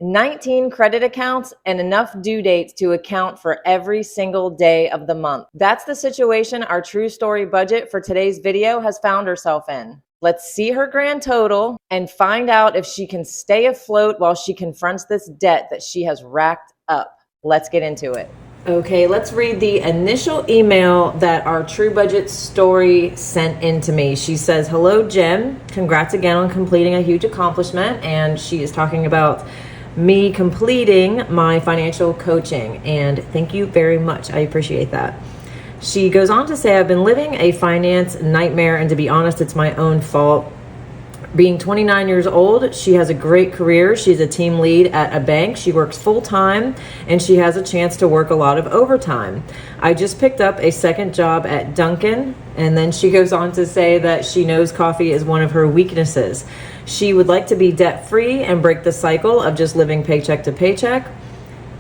19 credit accounts, and enough due dates to account for every single day of the month. That's the situation our true story budget for today's video has found herself in. Let's see her grand total and find out if she can stay afloat while she confronts this debt that she has racked up. Let's get into it. Okay, let's read the initial email that our True Budget story sent in to me. She says, "Hello, Jen. Congrats again on completing a huge accomplishment." And she is talking about me completing my financial coaching. And thank you very much. I appreciate that. She goes on to say, "I've been living a finance nightmare, and to be honest, it's my own fault. Being 29 years old, she has a great career. She's a team lead at a bank. She works full time, and she has a chance to work a lot of overtime. I just picked up a second job at Dunkin'." And then she goes on to say that she knows coffee is one of her weaknesses. She would like to be debt-free and break the cycle of just living paycheck to paycheck.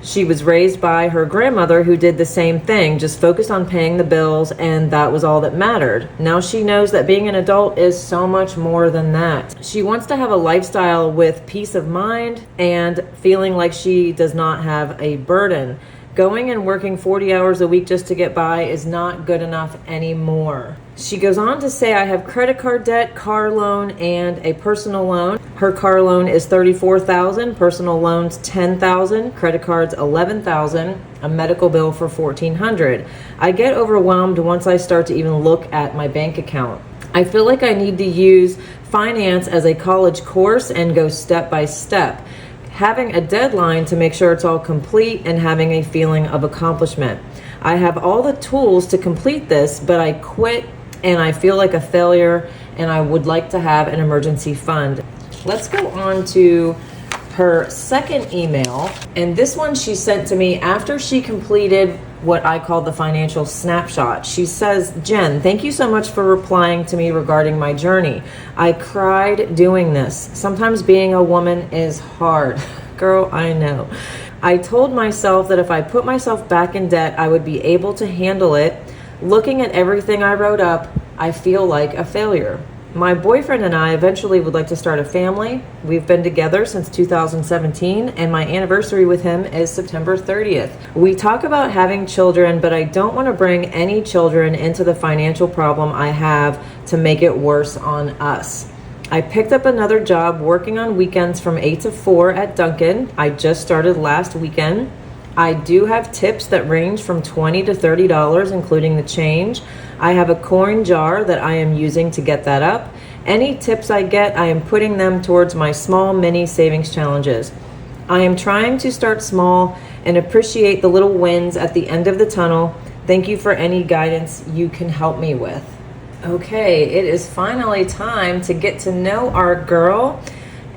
She was raised by her grandmother, who did the same thing, just focused on paying the bills, and that was all that mattered. Now she knows that being an adult is so much more than that. She wants to have a lifestyle with peace of mind and feeling like she does not have a burden. Going and working 40 hours a week just to get by is not good enough anymore. She goes on to say, "I have credit card debt, car loan, and a personal loan. Her car loan is $34,000, personal loans $10,000, credit cards $11,000, a medical bill for $1,400. I get overwhelmed once I start to even look at my bank account. I feel like I need to use finance as a college course and go step by step, having a deadline to make sure it's all complete and having a feeling of accomplishment. I have all the tools to complete this, but I quit and I feel like a failure, and I would like to have an emergency fund." Let's go on to her second email. And this one she sent to me after she completed what I call the financial snapshot. She says, "Jen, thank you so much for replying to me regarding my journey. I cried doing this. Sometimes being a woman is hard." Girl, I know. "I told myself that if I put myself back in debt, I would be able to handle it. Looking at everything I wrote up, I feel like a failure. My boyfriend and I eventually would like to start a family. We've been together since 2017, and my anniversary with him is September 30th. We talk about having children, but I don't want to bring any children into the financial problem I have to make it worse on us. I picked up another job working on weekends from 8 to 4 at Dunkin'. I just started last weekend. I do have tips that range from $20 to $30, including the change. I have a coin jar that I am using to get that up. Any tips I get, I am putting them towards my small mini savings challenges. I am trying to start small and appreciate the little wins at the end of the tunnel. Thank you for any guidance you can help me with." Okay, it is finally time to get to know our girl.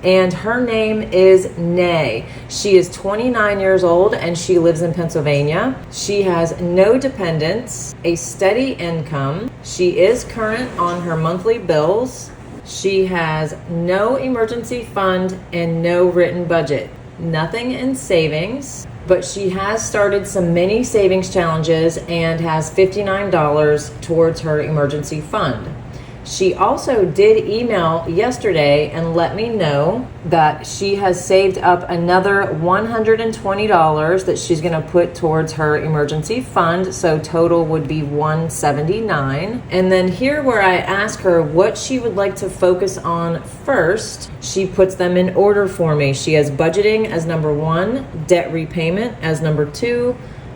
And her name is Nay. She is 29 years old and she lives in Pennsylvania. She has no dependents, a steady income. She is current on her monthly bills. She has no emergency fund and no written budget. Nothing in savings, but she has started some mini savings challenges and has $59 towards her emergency fund. She also did email yesterday and let me know that she has saved up another $120 that she's going to put towards her emergency fund. So total would be $179. And then here where I ask her what she would like to focus on first, she puts them in order for me. She has budgeting as number 1, debt repayment as number 2,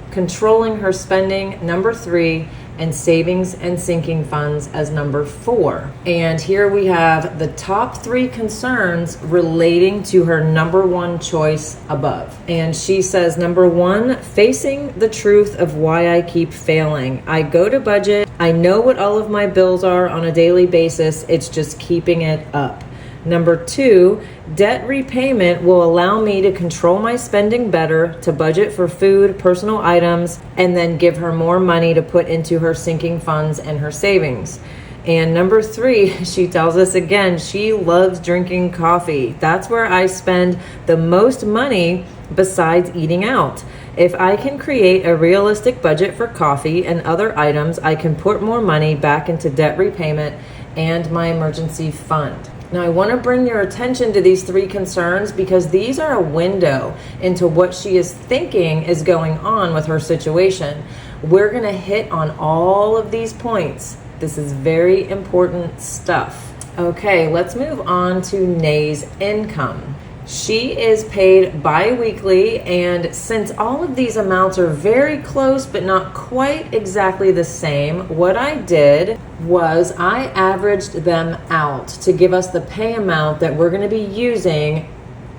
controlling her spending number 3, and savings and sinking funds as number 4. And here we have the top 3 concerns relating to her number 1 choice above. And she says, number 1, facing the truth of why I keep failing. I go to budget. I know what all of my bills are on a daily basis. It's just keeping it up. Number 2, debt repayment will allow me to control my spending better, to budget for food, personal items, and then give her more money to put into her sinking funds and her savings. And number 3, she tells us again, she loves drinking coffee. That's where I spend the most money besides eating out. If I can create a realistic budget for coffee and other items, I can put more money back into debt repayment and my emergency fund. Now, I want to bring your attention to these three concerns because these are a window into what she is thinking is going on with her situation. We're going to hit on all of these points. This is very important stuff. Okay, let's move on to Nay's income. She is paid bi-weekly, and since all of these amounts are very close but not quite exactly the same, what I did was I averaged them out to give us the pay amount that we're going to be using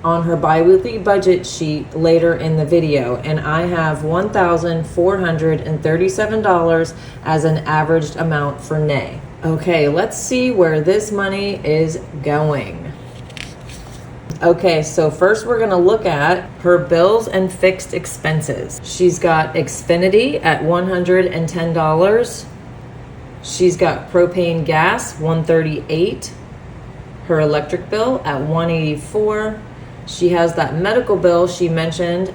on her bi-weekly budget sheet later in the video. And I have $1,437 as an averaged amount for Nay. Okay, let's see where this money is going. Okay, so first we're gonna look at her bills and fixed expenses. She's got Xfinity at $110. She's got propane gas, $138. Her electric bill at $184. She has that medical bill she mentioned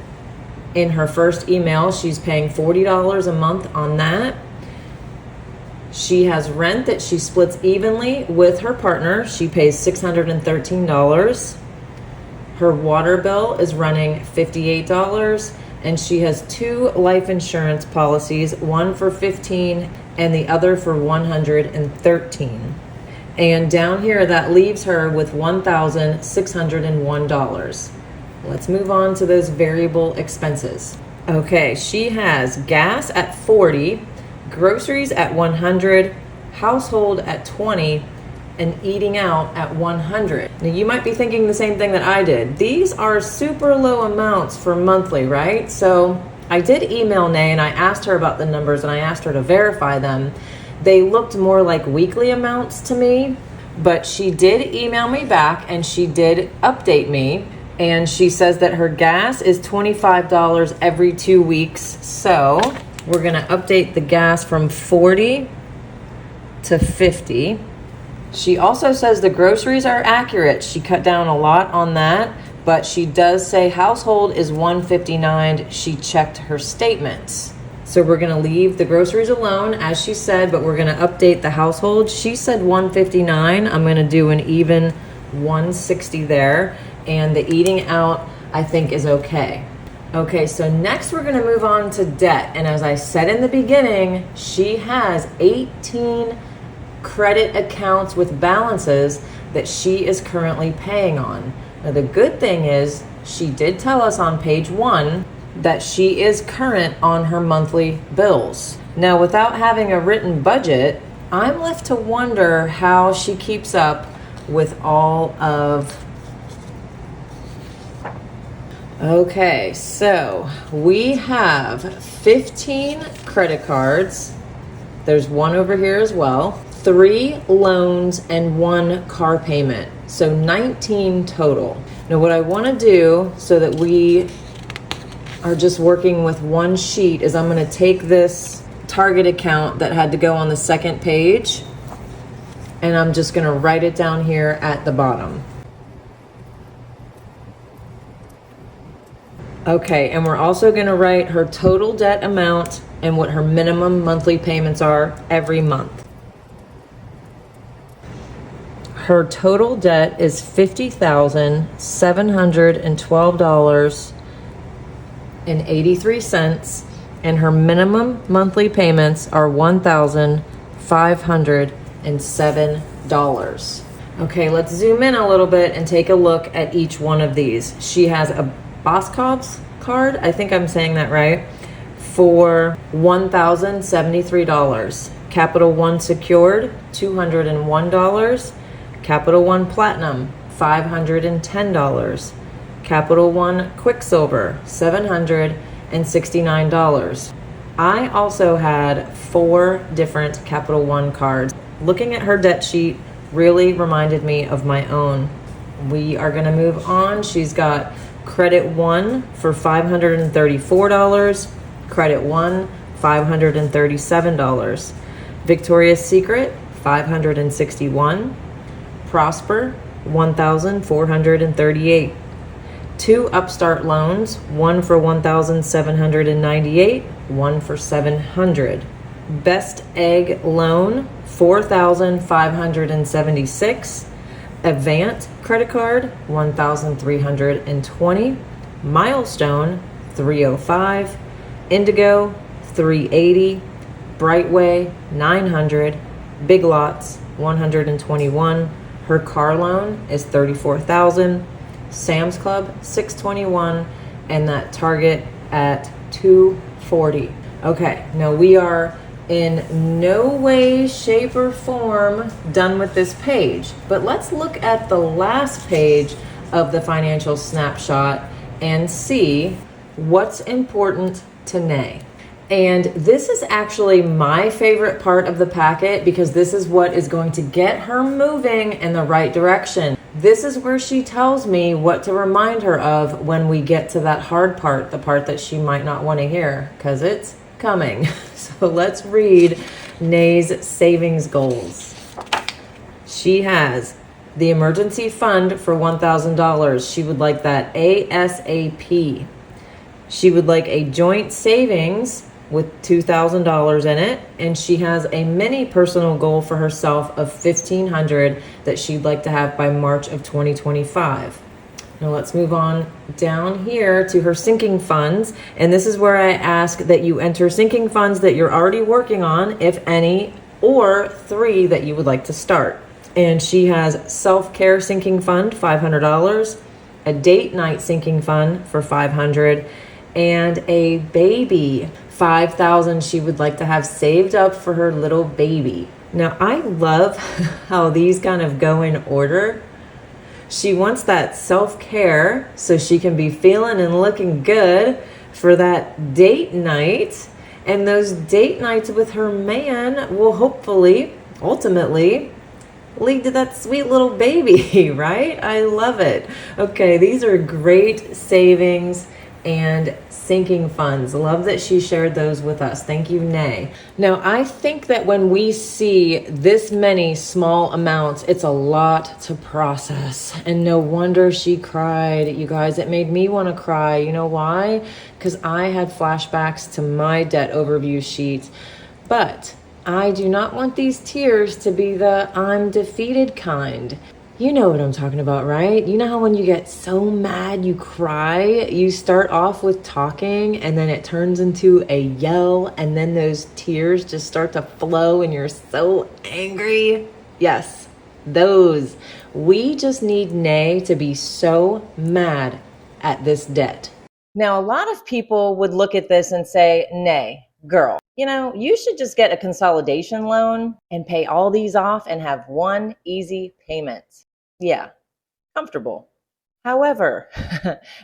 in her first email. She's paying $40 a month on that. She has rent that she splits evenly with her partner. She pays $613. Her water bill is running $58, and she has 2 life insurance policies, one for $15 and the other for $113. And down here, that leaves her with $1,601. Let's move on to those variable expenses. Okay, she has gas at $40, groceries at $100, household at $20, and eating out at $100. Now you might be thinking the same thing that I did. These are super low amounts for monthly, right? So I did email Nay and I asked her about the numbers and I asked her to verify them. They looked more like weekly amounts to me, but she did email me back and she did update me. And she says that her gas is $25 every 2 weeks. So we're gonna update the gas from 40 to 50. She also says the groceries are accurate. She cut down a lot on that, but she does say household is $159. She checked her statements. So we're going to leave the groceries alone, as she said, but we're going to update the household. She said $159. I'm going to do an even $160 there. And the eating out, I think, is okay. Okay, so next we're going to move on to debt. And as I said in the beginning, she has 18 credit accounts with balances that she is currently paying on. Now the good thing is she did tell us on page 1 that she is current on her monthly bills. Now without having a written budget, I'm left to wonder how she keeps up with all of... Okay, so we have 15 credit cards. There's one over here as well. 3 loans and 1 car payment. So 19 total. Now what I want to do so that we are just working with one sheet is I'm going to take this Target account that had to go on the second page and I'm just going to write it down here at the bottom. Okay, and we're also going to write her total debt amount and what her minimum monthly payments are every month. Her total debt is $50,712.83, and her minimum monthly payments are $1,507. Okay, let's zoom in a little bit and take a look at each one of these. She has a Boscov's card, I think I'm saying that right, for $1,073. Capital One secured, $201. Capital One Platinum, $510. Capital One Quicksilver, $769. I also had 4 different Capital One cards. Looking at her debt sheet really reminded me of my own. We are going to move on. She's got Credit One for $534. Credit One, $537. Victoria's Secret, $561. Prosper, $1,438. 2 Upstart loans, one for $1,798, one for $700. Best Egg loan, $4,576. Avant credit card, $1,320. Milestone, $305. Indigo, $380. Brightway, $900. Big Lots, $121. Her car loan is $34,000. Sam's Club, $621. And that Target at $240. Okay, now we are in no way, shape, or form done with this page. But let's look at the last page of the financial snapshot and see what's important to Nay. And this is actually my favorite part of the packet because this is what is going to get her moving in the right direction. This is where she tells me what to remind her of when we get to that hard part, the part that she might not want to hear, because it's coming. So let's read Nay's savings goals. She has the emergency fund for $1,000. She would like that ASAP. She would like a joint savings with $2,000 in it, and she has a mini personal goal for herself of $1,500 that she'd like to have by March of 2025. Now let's move on down here to her sinking funds, and this is where I ask that you enter sinking funds that you're already working on, if any, or 3 that you would like to start. And she has self-care sinking fund, $500, a date night sinking fund for $500, and a baby, $5,000 she would like to have saved up for her little baby. Now, I love how these kind of go in order. She wants that self-care so she can be feeling and looking good for that date night. And those date nights with her man will hopefully, ultimately, lead to that sweet little baby, right? I love it. Okay, these are great savings and sinking funds. Love that she shared those with us. Thank you, Nay. Now, I think that when we see this many small amounts, it's a lot to process. And no wonder she cried. You guys, it made me want to cry. You know why? Because I had flashbacks to my debt overview sheet. But I do not want these tears to be the I'm defeated kind. You know what I'm talking about, right? You know how when you get so mad you cry? You start off with talking and then it turns into a yell and then those tears just start to flow and you're so angry. Yes, those. We just need Nay to be so mad at this debt. Now, a lot of people would look at this and say, Nay, girl, you should just get a consolidation loan and pay all these off and have one easy payment. Yeah, comfortable. However,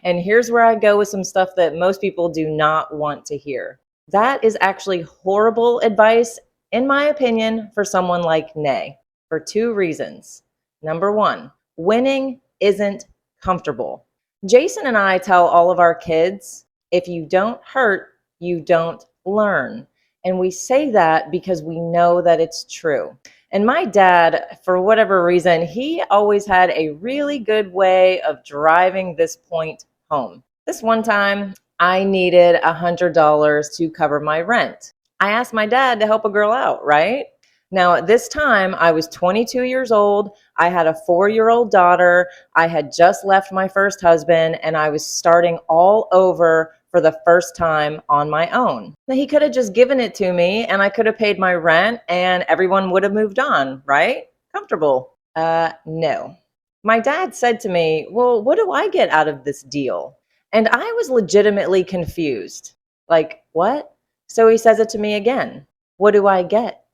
and here's where I go with some stuff that most people do not want to hear. That is actually horrible advice, in my opinion, for someone like Nay, for 2 reasons. Number 1, winning isn't comfortable. Jason and I tell all of our kids, if you don't hurt, you don't learn. And we say that because we know that it's true. And my dad, for whatever reason, he always had a really good way of driving this point home. This one time, I needed $100 to cover my rent. I asked my dad to help a girl out, right? Now, at this time, I was 22 years old. I had a 4-year-old daughter. I had just left my first husband, and I was starting all over for the first time on my own. Now, he could have just given it to me and I could have paid my rent and everyone would have moved on, right? Comfortable. No. My dad said to me, well, what do I get out of this deal? And I was legitimately confused. Like, what? So he says it to me again. What do I get?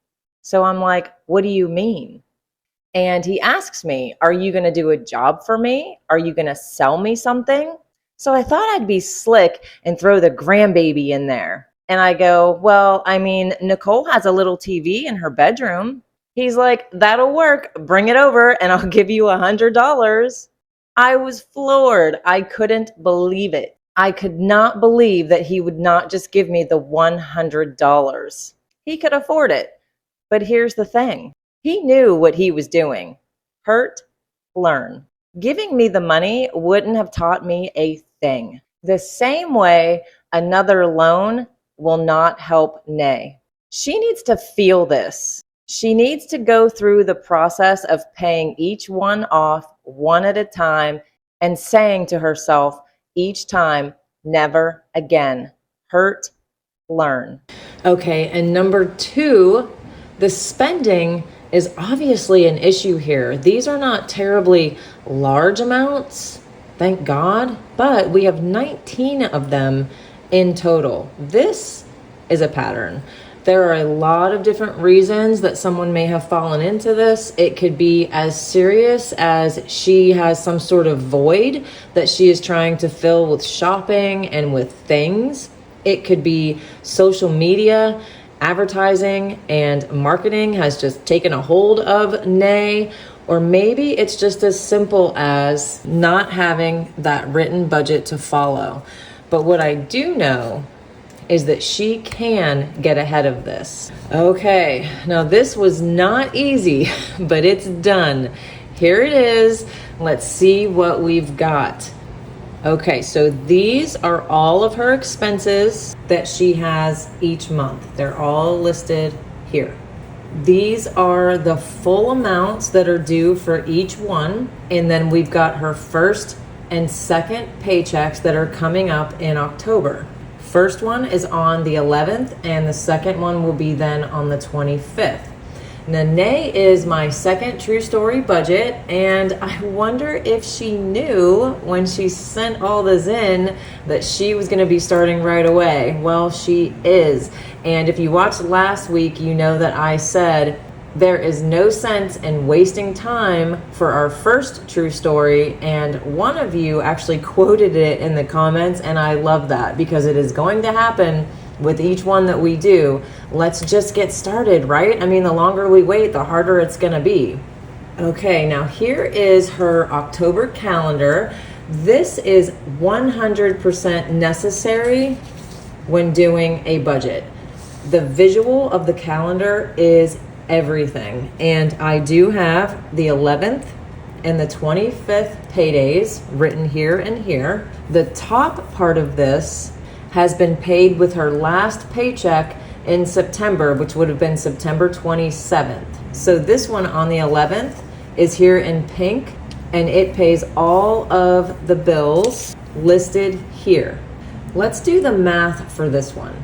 So I'm like, what do you mean? And he asks me, are you going to do a job for me? Are you going to sell me something? So I thought I'd be slick and throw the grandbaby in there. And I go, well, Nicole has a little TV in her bedroom. He's like, that'll work. Bring it over and I'll give you $100. I was floored. I couldn't believe it. I could not believe that he would not just give me the $100. He could afford it. But here's the thing. He knew what he was doing. Hurt, learn. Giving me the money wouldn't have taught me a thing. The same way another loan will not help Nay. She needs to feel this. She needs to go through the process of paying each one off one at a time and saying to herself each time, never again. Hurt, learn. Okay, and number 2, the spending is obviously an issue here. These are not terribly large amounts, thank God, but we have 19 of them in total. This is a pattern. There are a lot of different reasons that someone may have fallen into this. It could be as serious as she has some sort of void that she is trying to fill with shopping and with things. It could be social media, advertising, and marketing has just taken a hold of Nay. Or maybe it's just as simple as not having that written budget to follow. But what I do know is that she can get ahead of this. Okay, now this was not easy, but it's done. Here it is. Let's see what we've got. Okay, so these are all of her expenses that she has each month. They're all listed here. These are the full amounts that are due for each one. And then we've got her first and second paychecks that are coming up in October. First one is on the 11th, and the second one will be then on the 25th. Nay is my second true story budget, and I wonder if she knew when she sent all this in that she was going to be starting right away. Well, she is. And if you watched last week, you know that I said there is no sense in wasting time for our first true story, and one of you actually quoted it in the comments, and I love that because it is going to happen with each one that we do. Let's just get started, right? I mean, the longer we wait, the harder it's gonna be. Okay, now here is her October calendar. This is 100% necessary when doing a budget. The visual of the calendar is everything. And I do have the 11th and the 25th paydays written here and here. The top part of this has been paid with her last paycheck in September, which would have been September 27th. So this one on the 11th is here in pink, and it pays all of the bills listed here. Let's do the math for this one.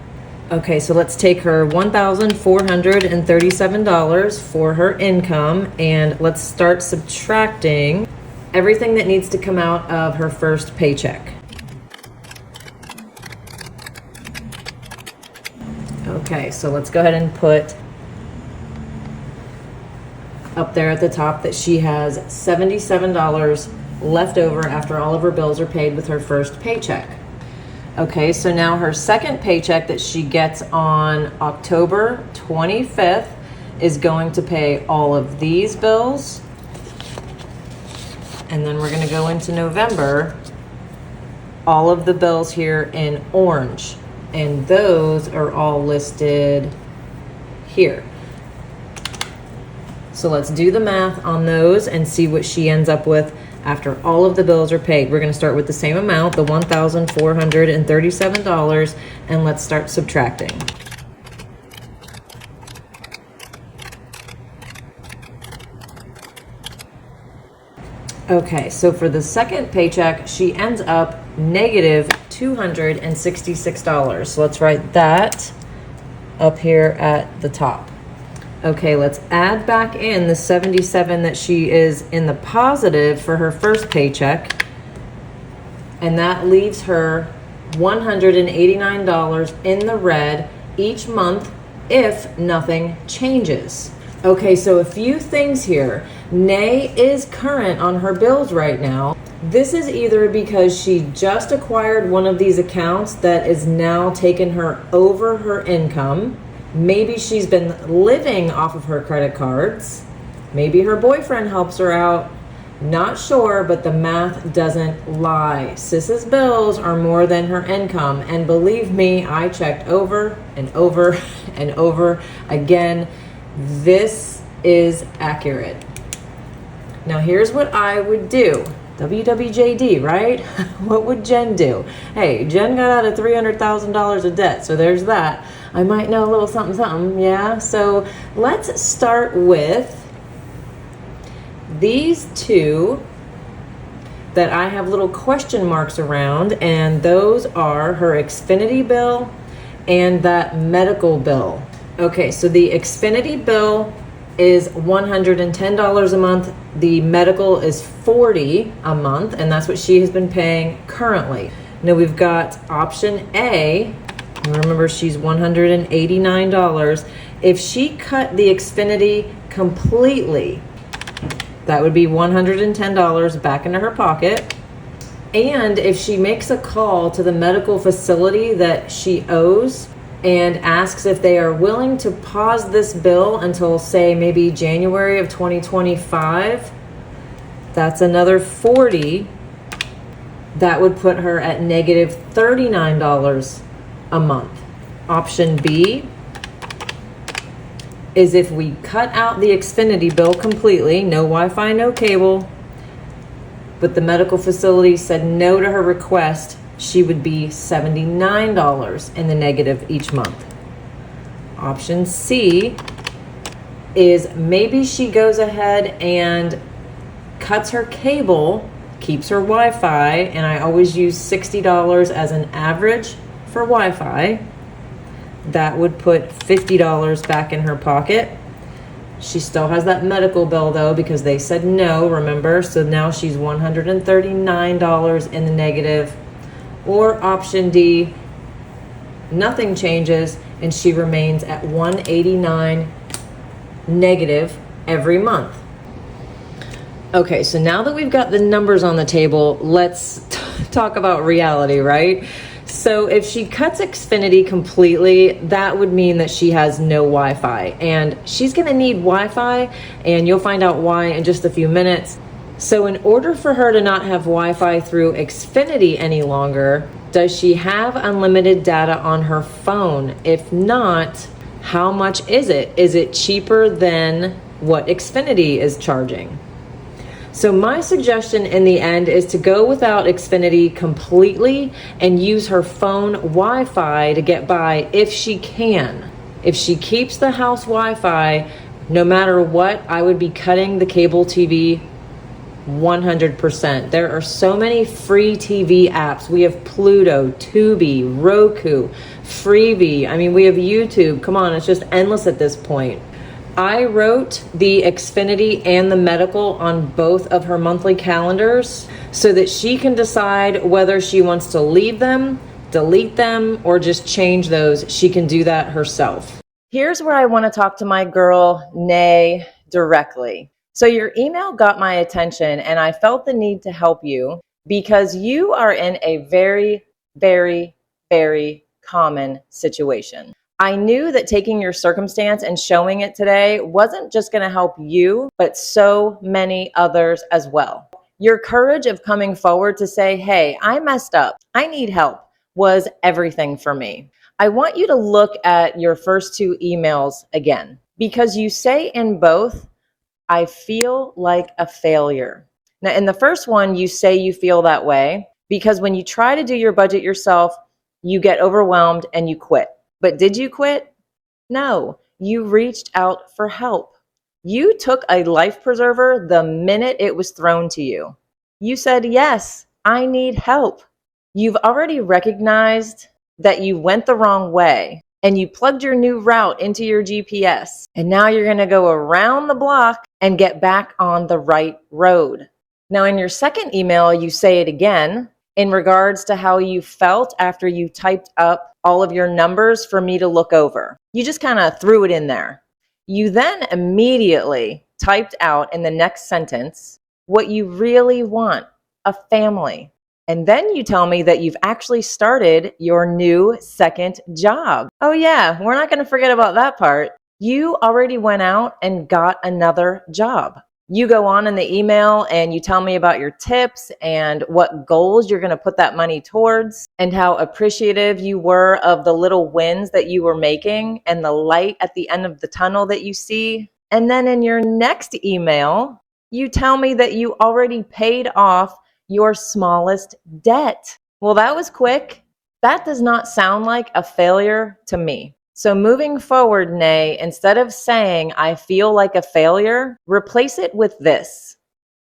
Okay, so let's take her $1,437 for her income, and let's start subtracting everything that needs to come out of her first paycheck. Okay, so let's go ahead and put up there at the top that she has $77 left over after all of her bills are paid with her first paycheck. Okay, so now her second paycheck that she gets on October 25th is going to pay all of these bills. And then we're going to go into November, all of the bills here in orange. And those are all listed here. So let's do the math on those and see what she ends up with after all of the bills are paid. We're going to start with the same amount, the $1,437, and let's start subtracting. Okay, so for the second paycheck, she ends up negative $266. So let's write that up here at the top. Okay, let's add back in the 77 that she is in the positive for her first paycheck. And that leaves her $189 in the red each month if nothing changes. Okay, so a few things here. Nay is current on her bills right now. This is either because she just acquired one of these accounts that is now taking her over her income. Maybe she's been living off of her credit cards. Maybe her boyfriend helps her out. Not sure, but the math doesn't lie. Sis's bills are more than her income. And believe me, I checked over and over and over again. This is accurate. Now here's what I would do. WWJD, right? What would Jen do? Hey, Jen got out of $300,000 of debt, so there's that. I might know a little something, something, yeah? So let's start with these two that I have little question marks around, and those are her Xfinity bill and that medical bill. Okay, so the Xfinity bill is $110 a month. The medical is $40 a month, and that's what she has been paying currently. Now we've got option A. Remember, she's $189. If she cut the Xfinity completely, that would be $110 back into her pocket. And if she makes a call to the medical facility that she owes and asks if they are willing to pause this bill until, say, maybe January of 2025, that's another $40. That would put her at negative $39 a month. Option B is if we cut out the Xfinity bill completely, no Wi-Fi, no cable, but the medical facility said no to her request, she would be $79 in the negative each month. Option C is maybe she goes ahead and cuts her cable, keeps her Wi-Fi, and I always use $60 as an average for Wi-Fi. That would put $50 back in her pocket. She still has that medical bill though, because they said no, remember? So now she's $139 in the negative. Or option D, nothing changes and she remains at $189 negative every month. Okay, so now that we've got the numbers on the table, let's talk about reality, right? So if she cuts Xfinity completely, that would mean that she has no Wi-Fi, and she's going to need Wi-Fi, and you'll find out why in just a few minutes. So in order for her to not have Wi-Fi through Xfinity any longer, does she have unlimited data on her phone? If not, how much is it? Is it cheaper than what Xfinity is charging? So my suggestion in the end is to go without Xfinity completely and use her phone Wi-Fi to get by if she can. If she keeps the house Wi-Fi, no matter what, I would be cutting the cable TV 100%. There are so many free TV apps. We have Pluto, Tubi, Roku, Freevee. I mean, we have YouTube. Come on, it's just endless at this point. I wrote the Xfinity and the medical on both of her monthly calendars so that she can decide whether she wants to leave them, delete them, or just change those. She can do that herself. Here's where I want to talk to my girl, Nay, directly. So your email got my attention and I felt the need to help you because you are in a very, very, very common situation. I knew that taking your circumstance and showing it today wasn't just going to help you, but so many others as well. Your courage of coming forward to say, hey, I messed up, I need help, was everything for me. I want you to look at your first two emails again, because you say in both, I feel like a failure. Now, in the first one, you say you feel that way because when you try to do your budget yourself, you get overwhelmed and you quit. But did you quit? No, you reached out for help. You took a life preserver the minute it was thrown to you. You said, yes, I need help. You've already recognized that you went the wrong way and you plugged your new route into your GPS. And now you're going to go around the block and get back on the right road. Now, in your second email, you say it again in regards to how you felt after you typed up all of your numbers for me to look over. You just kind of threw it in there. You then immediately typed out in the next sentence what you really want, a family. And then you tell me that you've actually started your new second job. Oh yeah, we're not going to forget about that part. You already went out and got another job. You go on in the email and you tell me about your tips and what goals you're going to put that money towards and how appreciative you were of the little wins that you were making and the light at the end of the tunnel that you see. And then in your next email, you tell me that you already paid off your smallest debt. Well, that was quick. That does not sound like a failure to me. So moving forward, Nay, instead of saying, I feel like a failure, replace it with this.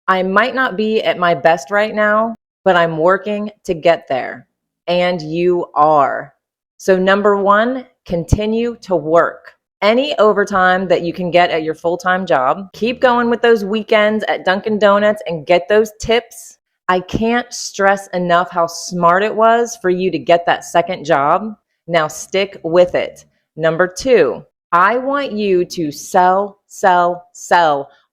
I might not be at my best right now, but I'm working to get there. And you are. So number one, continue to work. Any overtime that you can get at your full-time job, keep going with those weekends at Dunkin' Donuts and get those tips. I can't stress enough how smart it was for you to get that second job. Now stick with it. Number two, I want you to sell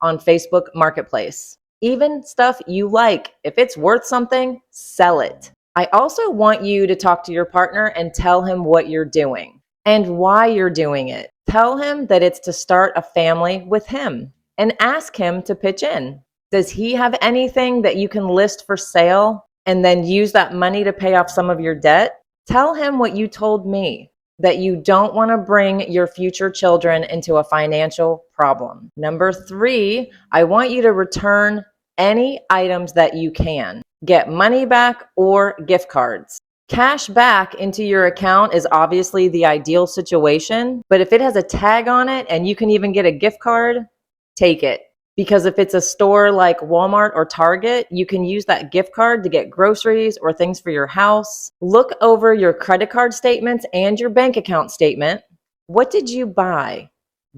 on Facebook Marketplace. Even stuff you like. If it's worth something, sell it. I also want you to talk to your partner and tell him what you're doing and why you're doing it. Tell him that it's to start a family with him and ask him to pitch in. Does he have anything that you can list for sale and then use that money to pay off some of your debt? Tell him what you told me, that you don't want to bring your future children into a financial problem. Number three, I want you to return any items that you can. Get money back or gift cards. Cash back into your account is obviously the ideal situation, but if it has a tag on it and you can even get a gift card, take it. Because if it's a store like Walmart or Target, you can use that gift card to get groceries or things for your house. Look over your credit card statements and your bank account statement. What did you buy?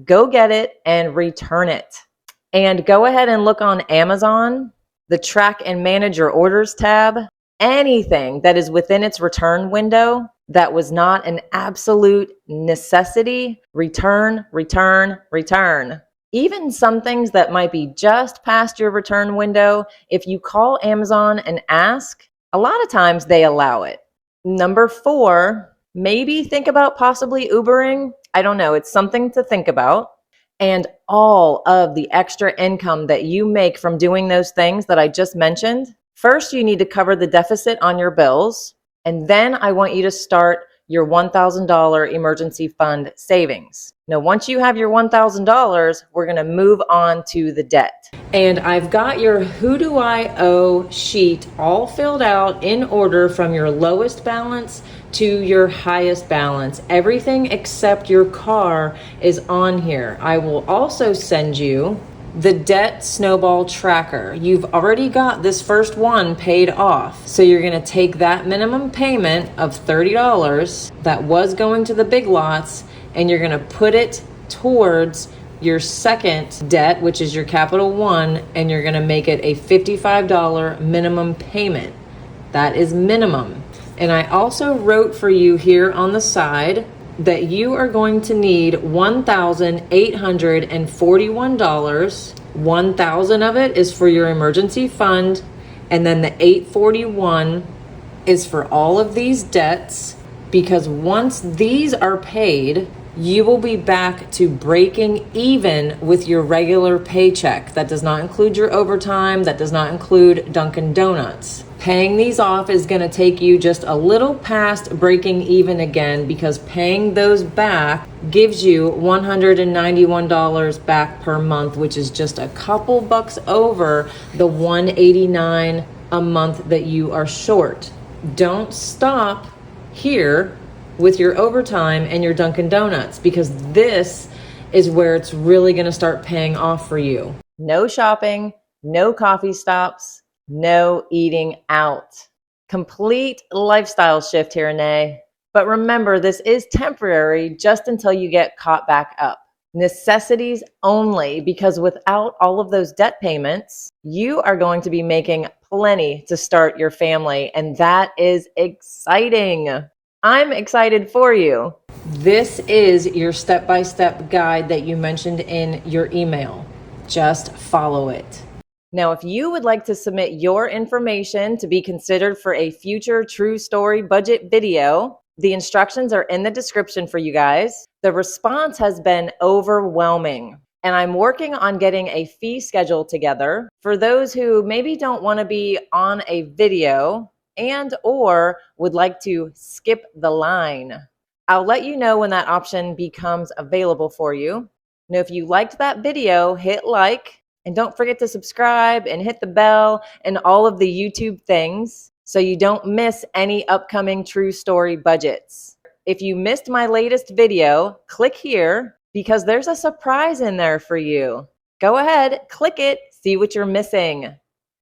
Go get it and return it. And go ahead and look on Amazon, the track and manage your orders tab. Anything that is within its return window that was not an absolute necessity, return. Even some things that might be just past your return window, if you call Amazon and ask, a lot of times they allow it. Number four, maybe think about possibly Ubering. I don't know. It's something to think about. And all of the extra income that you make from doing those things that I just mentioned, first, you need to cover the deficit on your bills. And then I want you to start your $1,000 emergency fund savings. Now, once you have your $1,000, we're going to move on to the debt. And I've got your Who Do I Owe sheet all filled out in order from your lowest balance to your highest balance. Everything except your car is on here. I will also send you the debt snowball tracker. You've already got this first one paid off. So you're going to take that minimum payment of $30 that was going to the Big Lots and you're going to put it towards your second debt, which is your Capital One, and you're going to make it a $55 minimum payment. That is minimum. And I also wrote for you here on the side that you are going to need $1,841. 1,000 of it is for your emergency fund, and then the $841 is for all of these debts, because once these are paid, you will be back to breaking even with your regular paycheck. That does not include your overtime. That does not include Dunkin' Donuts. Paying these off is going to take you just a little past breaking even again, because paying those back gives you $191 back per month, which is just a couple bucks over the $189 a month that you are short. Don't stop here with your overtime and your Dunkin' Donuts, because this is where it's really going to start paying off for you. No shopping, no coffee stops, no eating out. Complete lifestyle shift here, Nay. But remember, this is temporary just until you get caught back up. Necessities only, because without all of those debt payments, you are going to be making plenty to start your family, and that is exciting. I'm excited for you. This is your step-by-step guide that you mentioned in your email. Just follow it. Now, if you would like to submit your information to be considered for a future true story budget video, the instructions are in the description for you guys. The response has been overwhelming, and I'm working on getting a fee schedule together for those who maybe don't want to be on a video and or would like to skip the line. I'll let you know when that option becomes available for you. Now, if you liked that video, hit like And don't forget to subscribe and hit the bell and all of the YouTube things so you don't miss any upcoming True Story budgets. If you missed my latest video, click here because there's a surprise in there for you. Go ahead, click it, see what you're missing.